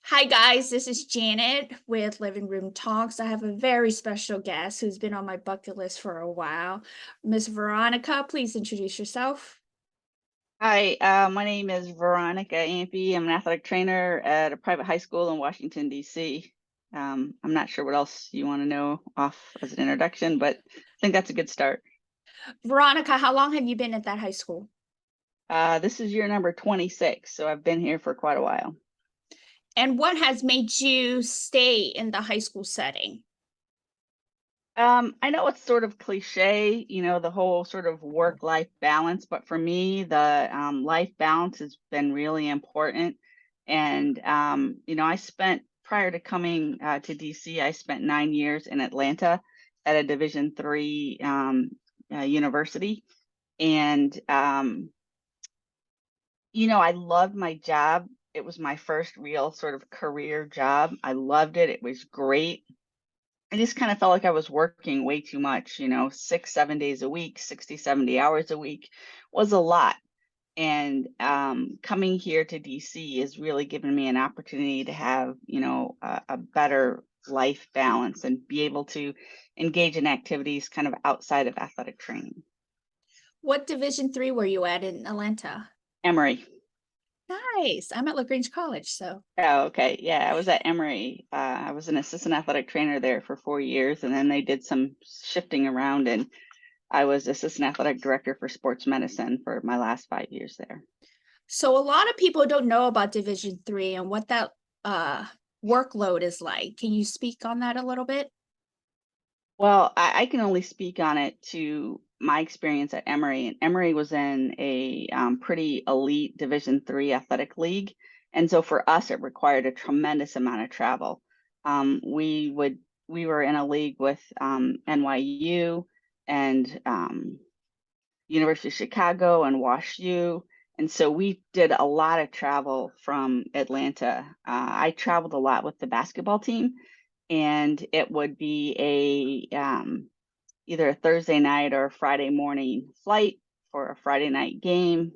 Hi, guys. This is Janet with Living Room Talks. I have a very special guest who's been on my bucket list for a while. Miss Veronica, please introduce yourself. Hi, my name is Veronica Ampey. I'm an athletic trainer at a private high school in Washington, D.C. I'm not sure what else you want to know off as an introduction, but I think that's a good start. Veronica, how long have you been at that high school? This is year number 26, so I've been here for quite a while. And what has made you stay in the high school setting? I know it's sort of cliche, the whole sort of work-life balance, but for me, the life balance has been really important. And I spent prior to coming to DC, I spent 9 years in Atlanta at a Division III university, and I loved my job. It was my first real sort of career job. I loved it. It was great. I just kind of felt like I was working way too much, 6, 7 days a week, 60, 70 hours a week was a lot. And coming here to DC has really given me an opportunity to have, a better life balance and be able to engage in activities kind of outside of athletic training. What Division III were you at in Atlanta? Emory. Nice. I'm at LaGrange College, so. Oh, okay. Yeah, I was at Emory. I was an assistant athletic trainer there for 4 years, and then they did some shifting around, and I was assistant athletic director for sports medicine for my last 5 years there. So a lot of people don't know about Division III and what that uh workload is like. Can you speak on that a little bit? Well, I can only speak on it to my experience at Emory, and Emory was in a pretty elite Division III athletic league, and so for us, it required a tremendous amount of travel. We were in a league with NYU and University of Chicago and Wash U. And so we did a lot of travel from Atlanta. I traveled a lot with the basketball team, and it would be either a Thursday night or a Friday morning flight for a Friday night game,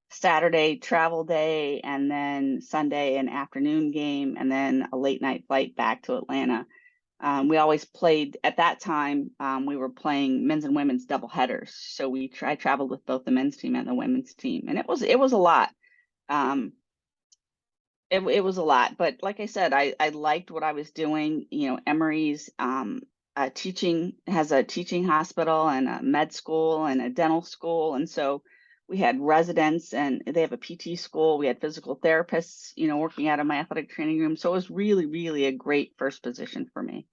Saturday travel day, and then Sunday an afternoon game, and then a late night flight back to Atlanta. We always played at that time. We were playing men's and women's double headers, so I traveled with both the men's team and the women's team, and it was a lot. Um, it was a lot, but like I said, I liked what I was doing. Emory's teaching has a teaching hospital and a med school and a dental school, and so we had residents, and they have a PT school. We had physical therapists, working out of my athletic training room. So it was really, really a great first position for me.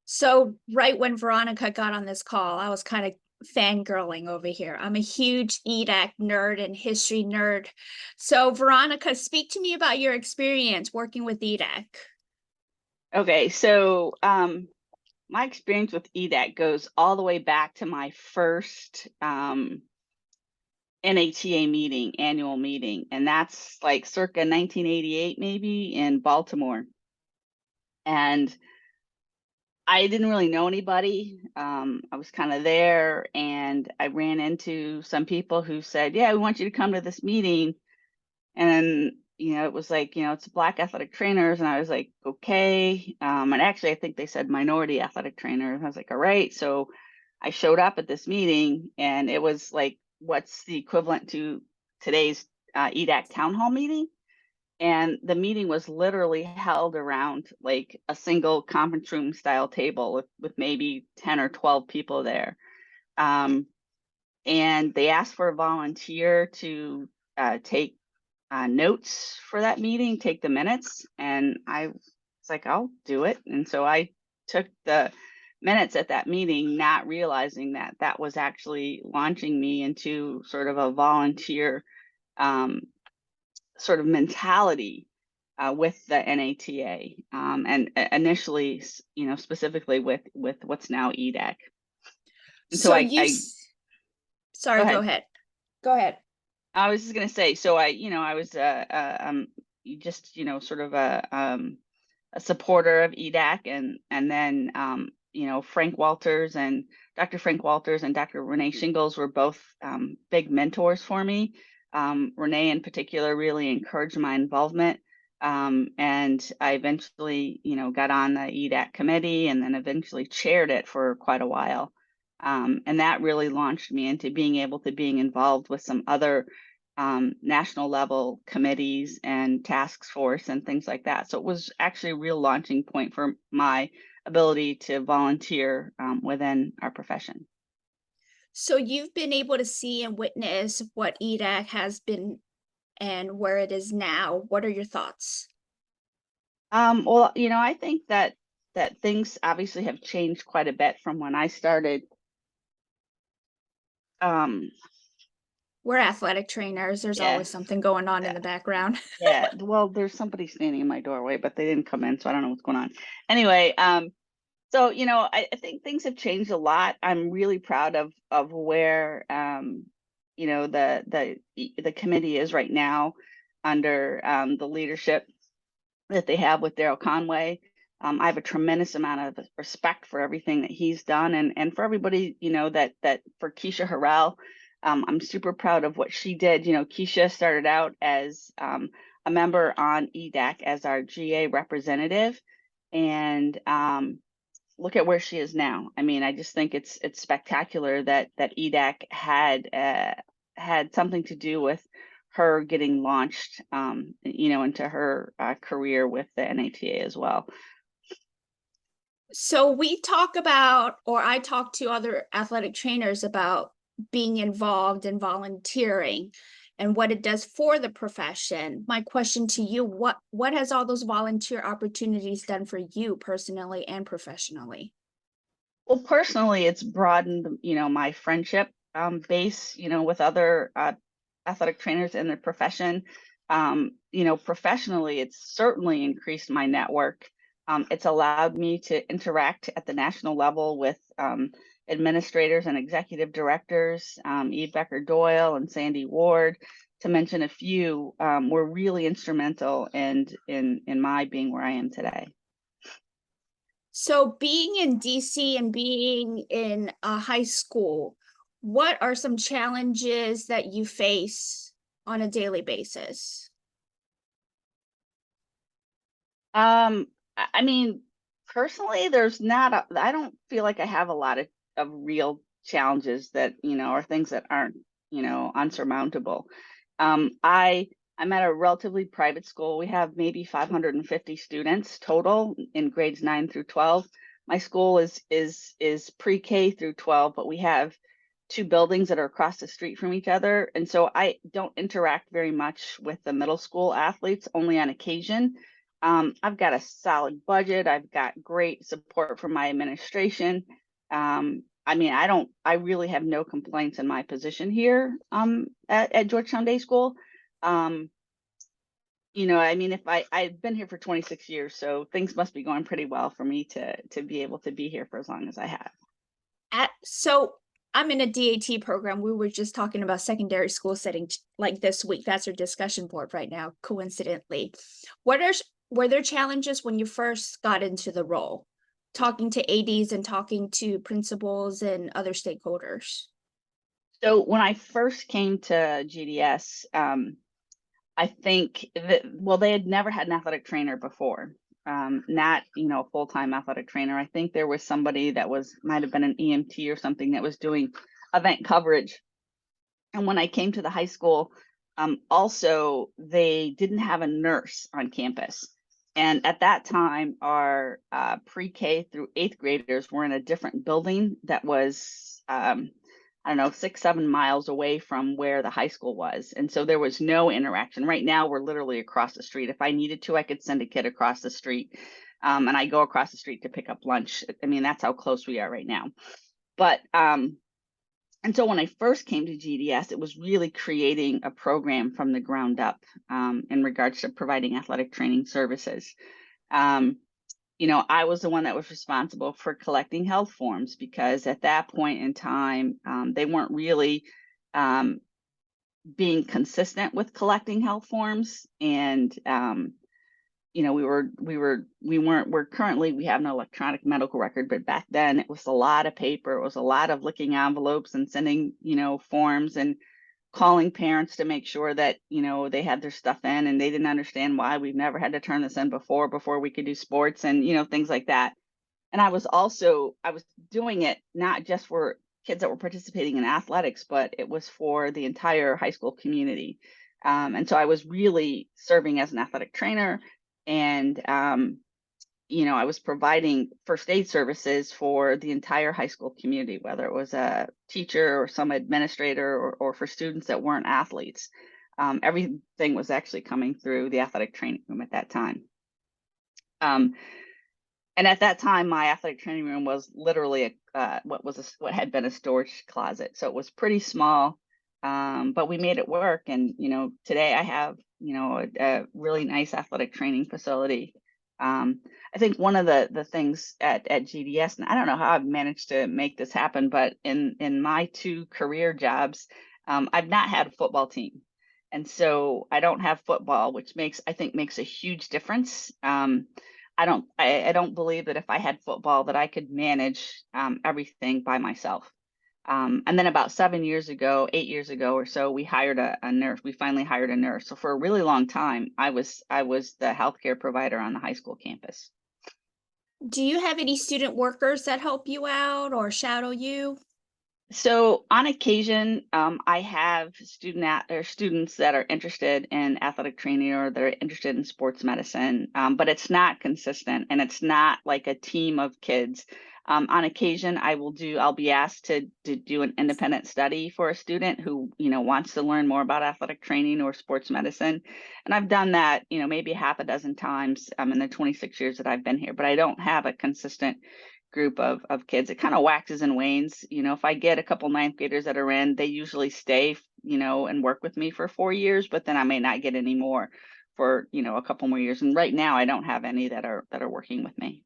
So right when Veronica got on this call, I was kind of fangirling over here. I'm a huge EDAC nerd and history nerd. So Veronica, speak to me about your experience working with EDAC. Okay, so my experience with EDAC goes all the way back to my first NATA meeting, annual meeting, and that's like circa 1988, maybe in Baltimore. And I didn't really know anybody. I was kind of there, and I ran into some people who said, "Yeah, we want you to come to this meeting." And it was like, it's Black athletic trainers, and I was like, okay. And actually, I think they said minority athletic trainers. I was like, all right. So I showed up at this meeting, and it was like, what's the equivalent to today's EDAC town hall meeting? And the meeting was literally held around like a single conference room style table with maybe 10 or 12 people there. Um, and they asked for a volunteer to take notes for that meeting, take the minutes, and I was like, I'll do it. And so I took the minutes at that meeting, not realizing that that was actually launching me into sort of a volunteer um, sort of mentality with the NATA, and initially, specifically with what's now EDAC. And so So sorry, go go ahead. ahead. Go ahead. I was just gonna say, so I was just sort of a supporter of EDAC, and then Frank Walters and Dr. Frank Walters and Dr. Renee Shingles were both big mentors for me. Renee in particular really encouraged my involvement. And I eventually, got on the EDAC committee and then eventually chaired it for quite a while. And that really launched me into being involved with some other national level committees and task force and things like that. So it was actually a real launching point for my ability to volunteer within our profession. So you've been able to see and witness what EDAC has been and where it is now. What are your thoughts? Well, I think that things obviously have changed quite a bit from when I started. Um, We're athletic trainers. There's yeah, always something going on in yeah, the background. yeah. Well, there's somebody standing in my doorway, but they didn't come in, so I don't know what's going on. Anyway, so I think things have changed a lot. I'm really proud of where the committee is right now under the leadership that they have with Daryl Conway. I have a tremendous amount of respect for everything that he's done, and for everybody, that for Keisha Harrell, I'm super proud of what she did. Keisha started out as a member on EDAC as our GA representative, and look at where she is now. I mean, I just think it's spectacular that EDAC had something to do with her getting launched, into her career with the NATA as well. So we talk about, or I talk to other athletic trainers about being involved in volunteering and what it does for the profession. My question to you, what has all those volunteer opportunities done for you personally and professionally? Well, personally, it's broadened, my friendship base, with other athletic trainers in the profession. Professionally, it's certainly increased my network. It's allowed me to interact at the national level with administrators and executive directors. Eve Becker Doyle and Sandy Ward, to mention a few, were really instrumental in my being where I am today. So being in DC and being in a high school, what are some challenges that you face on a daily basis? I mean, personally, I don't feel like I have a lot of real challenges that, are things that aren't, unsurmountable. I'm at a relatively private school. We have maybe 550 students total in grades 9 through 12. My school is pre-K through 12, but we have two buildings that are across the street from each other. And so I don't interact very much with the middle school athletes, only on occasion. I've got a solid budget. I've got great support from my administration. I mean, I really have no complaints in my position here at Georgetown Day School. Um, I mean, I've been here for 26 years, so things must be going pretty well for me to be able to be here for as long as I have. So I'm in a DAT program. We were just talking about secondary school setting like this week. That's our discussion board right now, coincidentally. Were there challenges when you first got into the role, talking to ADs and talking to principals and other stakeholders? So when I first came to GDS, I think that, well, they had never had an athletic trainer before, not, a full-time athletic trainer. I think there was somebody that might have been an EMT or something that was doing event coverage. And when I came to the high school, also, they didn't have a nurse on campus. And at that time, our pre-K through eighth graders were in a different building that was, I don't know, 6, 7 miles away from where the high school was. And so there was no interaction. Right now, we're literally across the street. If I needed to, I could send a kid across the street. And I go across the street to pick up lunch. I mean, that's how close we are right now. But and so when I first came to GDS, it was really creating a program from the ground up in regards to providing athletic training services. I was the one that was responsible for collecting health forms because at that point in time, they weren't really being consistent with collecting health forms. And we have no electronic medical record, but back then it was a lot of paper. It was a lot of licking envelopes and sending, forms. And calling parents to make sure that, they had their stuff in, and they didn't understand why we've never had to turn this in before we could do sports and, things like that. And I was doing it not just for kids that were participating in athletics, but it was for the entire high school community. And so I was really serving as an athletic trainer, and I was providing first aid services for the entire high school community, whether it was a teacher or some administrator, or for students that weren't athletes. Everything was actually coming through the athletic training room at that time. Um, and at that time, my athletic training room was literally what had been a storage closet. So it was pretty small, but we made it work. And today I have a really nice athletic training facility. I think one of the things at GDS, and I don't know how I've managed to make this happen, but in my 2 career jobs, I've not had a football team. And so I don't have football, which I think makes a huge difference. I don't believe that if I had football that I could manage everything by myself. And then about 8 years ago or so, we hired a nurse. We finally hired a nurse. So for a really long time, I was the healthcare provider on the high school campus. Do you have any student workers that help you out or shadow you? So on occasion, I have students that are interested in athletic training, or they're interested in sports medicine, but it's not consistent, and it's not like a team of kids. On occasion, I'll be asked to do an independent study for a student who, wants to learn more about athletic training or sports medicine. And I've done that, maybe half a dozen times in the 26 years that I've been here, but I don't have a consistent group of kids. It kind of waxes and wanes. If I get a couple ninth graders that are in, they usually stay, and work with me for 4 years, but then I may not get any more for, a couple more years. And right now I don't have any that are working with me.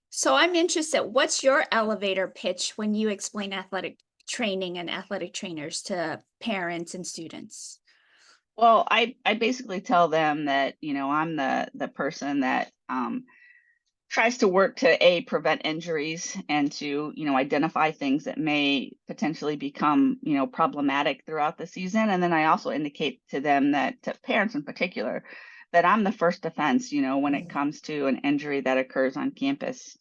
So I'm interested, what's your elevator pitch when you explain athletic training and athletic trainers to parents and students? Well, I basically tell them that, I'm the person that tries to work to prevent injuries, and to identify things that may potentially become problematic throughout the season. And then I also indicate to them, that to parents in particular, that I'm the first defense when it comes to an injury that occurs on campus,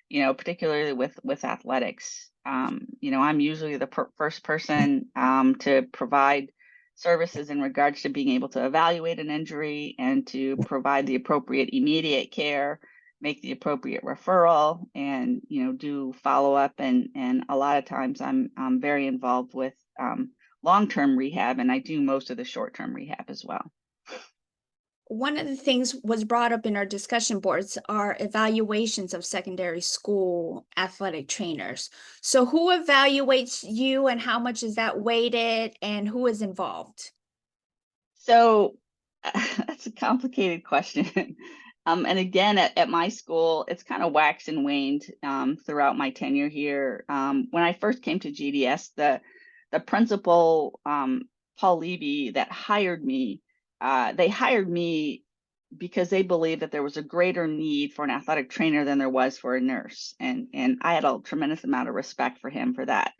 particularly with athletics. I'm usually the first person to provide services in regards to being able to evaluate an injury, and to provide the appropriate immediate care, make the appropriate referral, and do follow up. And a lot of times I'm very involved with long-term rehab, and I do most of the short-term rehab as well. One of the things was brought up in our discussion boards are evaluations of secondary school athletic trainers. So who evaluates you and how much is that weighted and who is involved? So that's a complicated question. And again, at my school, it's kind of waxed and waned throughout my tenure here. When I first came to GDS, the principal, Paul Levy, that hired me, they hired me because they believed that there was a greater need for an athletic trainer than there was for a nurse. And I had a tremendous amount of respect for him for that.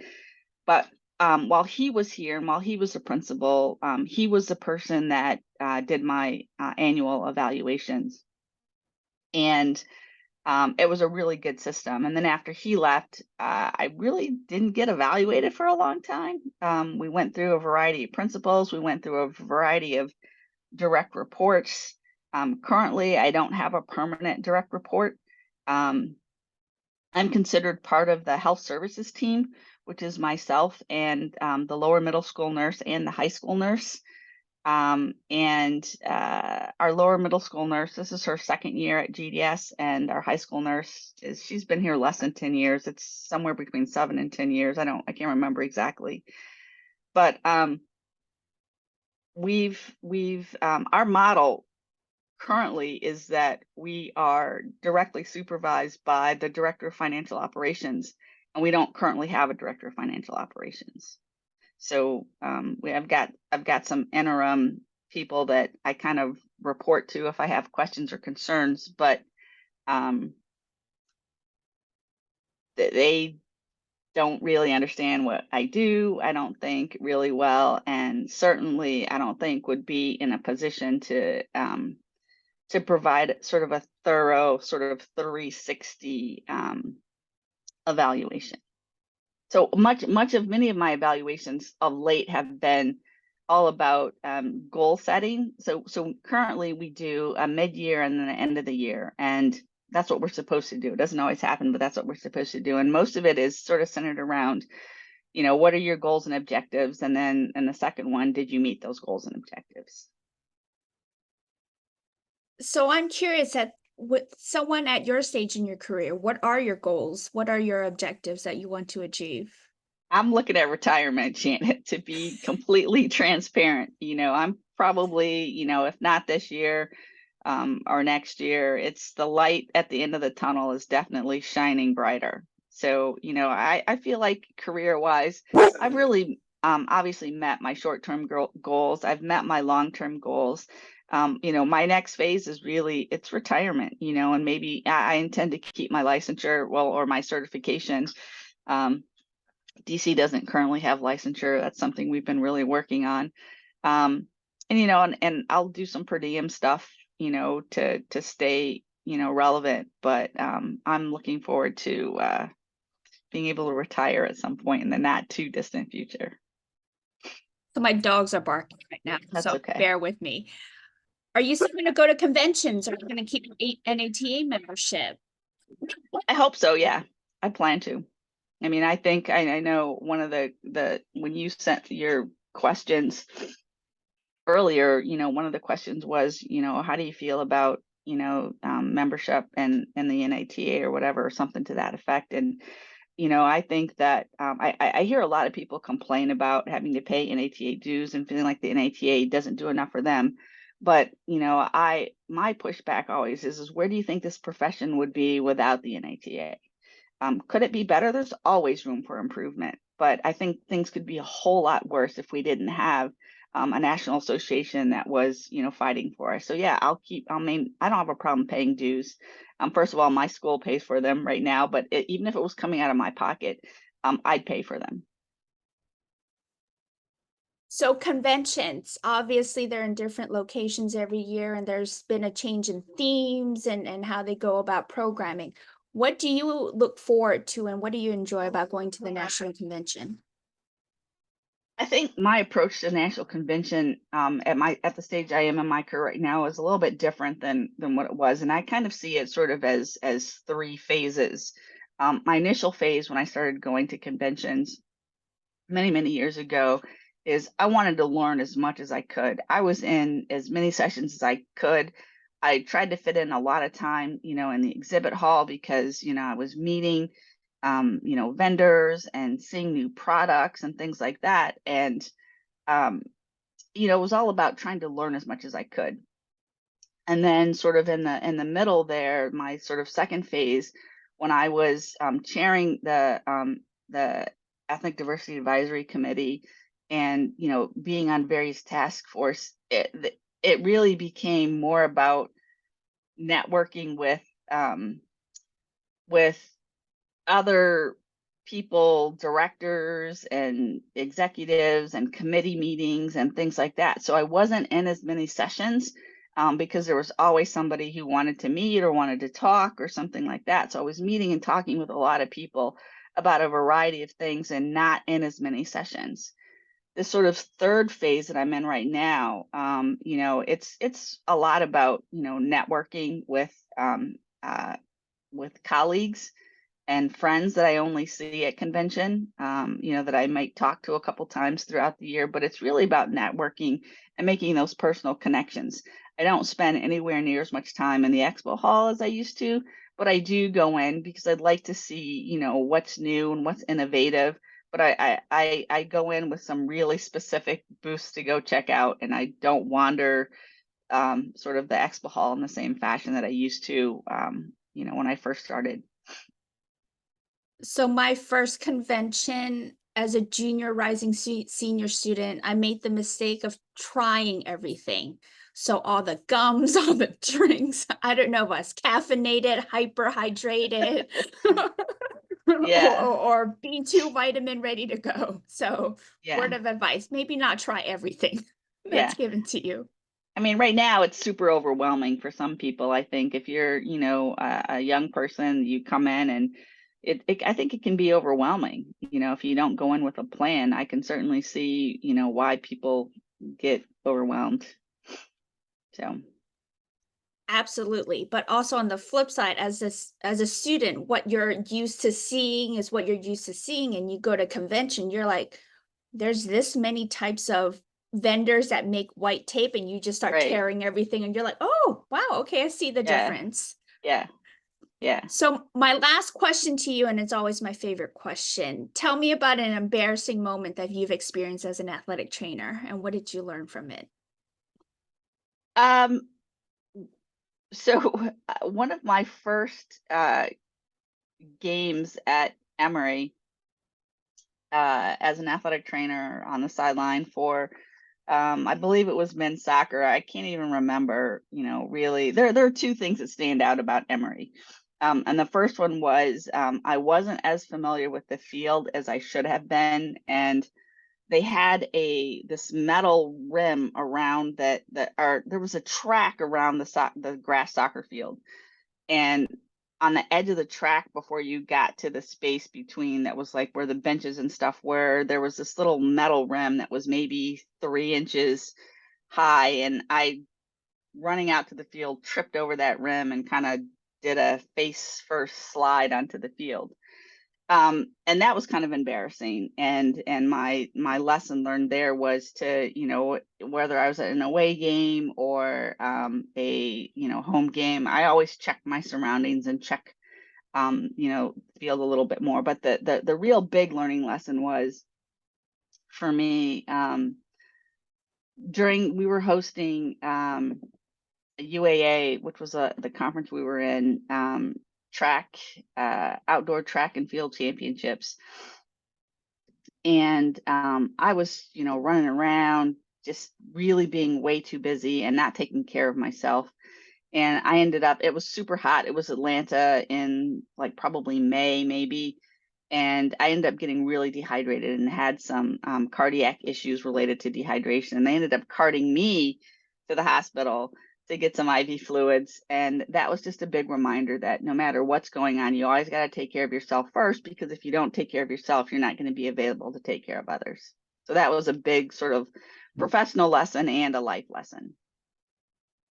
But while he was here, and while he was the principal, he was the person that did my annual evaluations. And it was a really good system. And then after he left, I really didn't get evaluated for a long time. We went through a variety of principals. We went through a variety of direct reports. Currently, I don't have a permanent direct report. I'm considered part of the health services team, which is myself and the lower middle school nurse and the high school nurse. And our lower middle school nurse, this is her second year at GDS, and our high school nurse she's been here less than 10 years. It's somewhere between 7 and 10 years. I can't remember exactly. But our model currently is that we are directly supervised by the director of financial operations, and we don't currently have a director of financial operations. So I've got some interim people that I kind of report to if I have questions or concerns, but they don't really understand what I do, I don't think really well, and certainly I don't think would be in a position to provide sort of a thorough sort of 360 evaluation. So much of many of my evaluations of late have been all about goal setting. So currently we do a mid-year and then the end of the year, and that's what we're supposed to do. It doesn't always happen, but that's what we're supposed to do. And most of it is sort of centered around, what are your goals and objectives? And then in the second one, did you meet those goals and objectives? So I'm curious at with someone at your stage in your career, what are your goals? What are your objectives that you want to achieve? I'm looking at retirement, Janet, to be completely transparent. I'm probably, if not this year, or next year, it's the light at the end of the tunnel is definitely shining brighter. So, I feel like career wise, I've really obviously met my short-term goals. I've met my long-term goals. My next phase is really it's retirement, and maybe I intend to keep my licensure, well, or my certification. DC doesn't currently have licensure. That's something we've been really working on. And I'll do some per diem stuff, to stay, relevant. But I'm looking forward to being able to retire at some point in the not too distant future. So my dogs are barking right now, That's so okay. bear with me. Are you still going to go to conventions? Are you going to keep NATA membership? I hope so. Yeah, I plan to. I mean, I think I know one of the when you sent your questions earlier, one of the questions was, how do you feel about, membership and the NATA or whatever, or something to that effect. And, I think that I hear a lot of people complain about having to pay NATA dues and feeling like the NATA doesn't do enough for them. But, my pushback always is where do you think this profession would be without the NATA? Could it be better? There's always room for improvement, but I think things could be a whole lot worse if we didn't have a national association that was, fighting for us. So yeah, I don't have a problem paying dues. First of all, my school pays for them right now, but even if it was coming out of my pocket, I'd pay for them. So conventions, obviously they're in different locations every year, and there's been a change in themes and how they go about programming. What do you look forward to, and what do you enjoy about going to the national convention? I think my approach to national convention at the stage I am in my career right now is a little bit different than what it was, and I kind of see it sort of as three phases. My initial phase when I started going to conventions many years ago is I wanted to learn as much as I could. I was in as many sessions as I could. I tried to fit in a lot of time, in the exhibit hall because, I was meeting vendors and seeing new products and things like that. And um, it was all about trying to learn as much as I could. And then sort of in the middle there, my sort of second phase, when I was chairing the Ethnic Diversity Advisory Committee and being on various task force, it really became more about networking with other people, directors and executives and committee meetings and things like that. So I wasn't in as many sessions because there was always somebody who wanted to meet or wanted to talk or something like that. So I was meeting and talking with a lot of people about a variety of things and not in as many sessions. This sort of third phase that I'm in right now, it's a lot about networking with colleagues and friends that I only see at convention, that I might talk to a couple times throughout the year, but it's really about networking and making those personal connections. I don't spend anywhere near as much time in the expo hall as I used to, but I do go in because I'd like to see, what's new and what's innovative. But I go in with some really specific booths to go check out, and I don't wander sort of the expo hall in the same fashion that I used to, when I first started. So my first convention as a junior rising senior student, I made the mistake of trying everything. So all the gums, all the drinks, I don't know if I was caffeinated, hyper hydrated. Yeah. or B2 vitamin ready to go. So, Yeah. word of advice, maybe not try everything that's Yeah. given to you. I mean, right now it's super overwhelming for some people. I think if you're, a young person, you come in and I think it can be overwhelming. If you don't go in with a plan, I can certainly see, why people get overwhelmed. So, Absolutely. But also on the flip side, as a student, what you're used to seeing is what you're used to seeing. And you go to convention, you're like, there's this many types of vendors that make white tape, and you just start right. tearing everything, and you're like, oh, wow, okay, I see the Yeah. difference. Yeah. Yeah. So, my last question to you, and it's always my favorite question. Tell me about an embarrassing moment that you've experienced as an athletic trainer, and what did you learn from it? Um, so one of my first games at Emory as an athletic trainer on the sideline for I believe it was men's soccer. I can't even remember, really. There are two things that stand out about Emory. And the first one was I wasn't as familiar with the field as I should have been, and they had this metal rim around there was a track around the grass soccer field, and on the edge of the track before you got to the space between that was like where the benches and stuff were, there was this little metal rim that was maybe 3 inches high, and I, running out to the field, tripped over that rim and kind of did a face first slide onto the field. And that was kind of embarrassing, and my lesson learned there was to, whether I was at an away game or a home game, I always check my surroundings and check field a little bit more. But the real big learning lesson was for me, during we were hosting UAA, which was the conference we were in, track, outdoor track and field championships. And I was, running around, just really being way too busy and not taking care of myself. And I ended up, it was super hot. It was Atlanta in like probably May, maybe. And I ended up getting really dehydrated and had some cardiac issues related to dehydration. And they ended up carting me to the hospital to get some IV fluids. And that was just a big reminder that no matter what's going on, you always got to take care of yourself first, because if you don't take care of yourself, you're not going to be available to take care of others. So that was a big sort of professional lesson and a life lesson.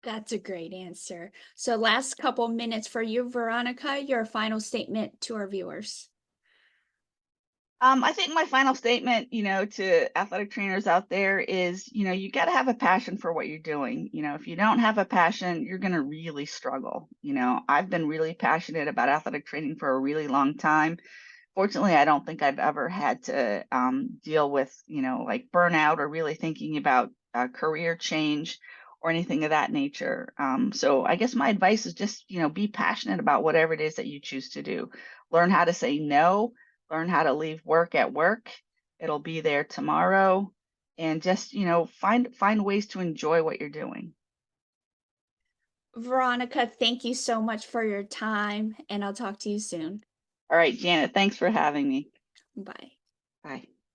That's a great answer. So, last couple minutes for you, Veronica, your final statement to our viewers. I think my final statement, to athletic trainers out there is, you got to have a passion for what you're doing. If you don't have a passion, you're going to really struggle. I've been really passionate about athletic training for a really long time. Fortunately, I don't think I've ever had to deal with, like burnout or really thinking about career change or anything of that nature. So I guess my advice is just, be passionate about whatever it is that you choose to do. Learn how to say no, learn how to leave work at work. It'll be there tomorrow. And just, find ways to enjoy what you're doing. Veronica, thank you so much for your time, and I'll talk to you soon. All right, Janet, thanks for having me. Bye. Bye.